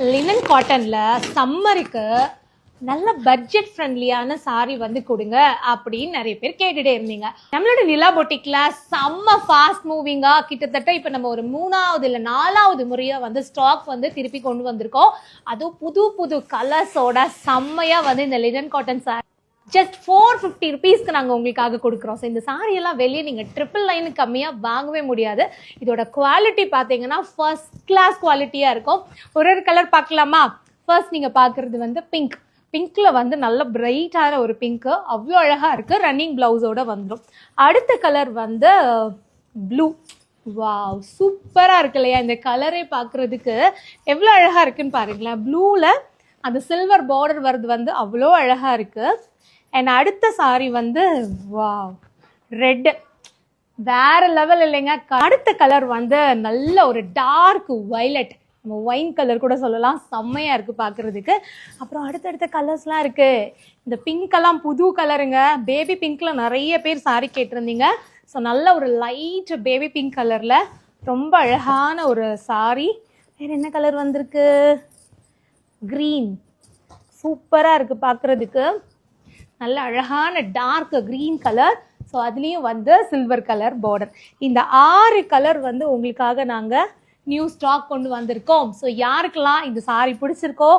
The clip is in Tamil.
லினன் காட்டன்ல சம்மருக்கு நல்ல பட்ஜெட் ஃப்ரெண்ட்லியான சாரி வந்து கொடுங்க அப்படின்னு நிறைய பேர் கேட்டுட்டே இருந்தீங்க. நம்மளோட நிலா பொட்டிக்ல செம்ம ஃபாஸ்ட் மூவிங்கா கிட்டத்தட்ட இப்போ நம்ம ஒரு 3வது இல்லை 4வது முறையா வந்து ஸ்டாக் வந்து திருப்பி கொண்டு வந்திருக்கோம். அதுவும் புது புது கலர்ஸோட செம்மையா வந்து இந்த லினன் காட்டன் சாரி ஜஸ்ட் 450 ருபீஸ்க்கு நாங்கள் உங்களுக்காக கொடுக்குறோம். ஸோ இந்த சாரியெல்லாம் வெளியே நீங்கள் 999 கம்மியாக வாங்கவே முடியாது. இதோட குவாலிட்டி பார்த்தீங்கன்னா ஃபர்ஸ்ட் கிளாஸ் குவாலிட்டியாக இருக்கும். ஒரு கலர் பார்க்கலாமா? ஃபர்ஸ்ட் நீங்கள் பார்க்குறது வந்து பிங்க்கில் வந்து நல்ல பிரைட்டான ஒரு பிங்க்கு, அவ்வளோ அழகாக இருக்குது. ரன்னிங் ப்ளவுஸோடு வந்துடும். அடுத்த கலர் வந்து ப்ளூ. வாவ், சூப்பராக இருக்கு இல்லையா? இந்த கலரே பார்க்குறதுக்கு எவ்வளோ அழகாக இருக்குன்னு பாருங்களேன். ப்ளூவில் அந்த சில்வர் பார்டர் வர்றது வந்து அவ்வளோ அழகாக இருக்குது. அண்ட் அடுத்த சாரி வந்து வாவ், ரெட்டு, வேற லெவல் இல்லைங்க. அடுத்த கலர் வந்து நல்ல ஒரு டார்க் வயலட், நம்ம ஒயின் கலர் கூட சொல்லலாம். செம்மையாக இருக்குது பார்க்குறதுக்கு. அப்புறம் அடுத்தடுத்த கலர்ஸ்லாம் இருக்குது. இந்த பிங்க்கெல்லாம் புது கலருங்க. பேபி பிங்க்கில் நிறைய பேர் சாரி கேட்டிருந்தீங்க. ஸோ நல்ல ஒரு லைட் பேபி பிங்க் கலரில் ரொம்ப அழகான ஒரு சாரி. வேறு என்ன கலர் வந்திருக்கு? க்ரீன், சூப்பராக இருக்குது பார்க்குறதுக்கு. நல்ல அழகான டார்க் க்ரீன் கலர். ஸோ அதுலேயும் வந்து சில்வர் கலர் பார்டர். இந்த 6 கலர் வந்து உங்களுக்காக நாங்கள் நியூ ஸ்டாக் கொண்டு வந்திருக்கோம். ஸோ யாருக்கெல்லாம் இந்த சாரி பிடிச்சிருக்கோ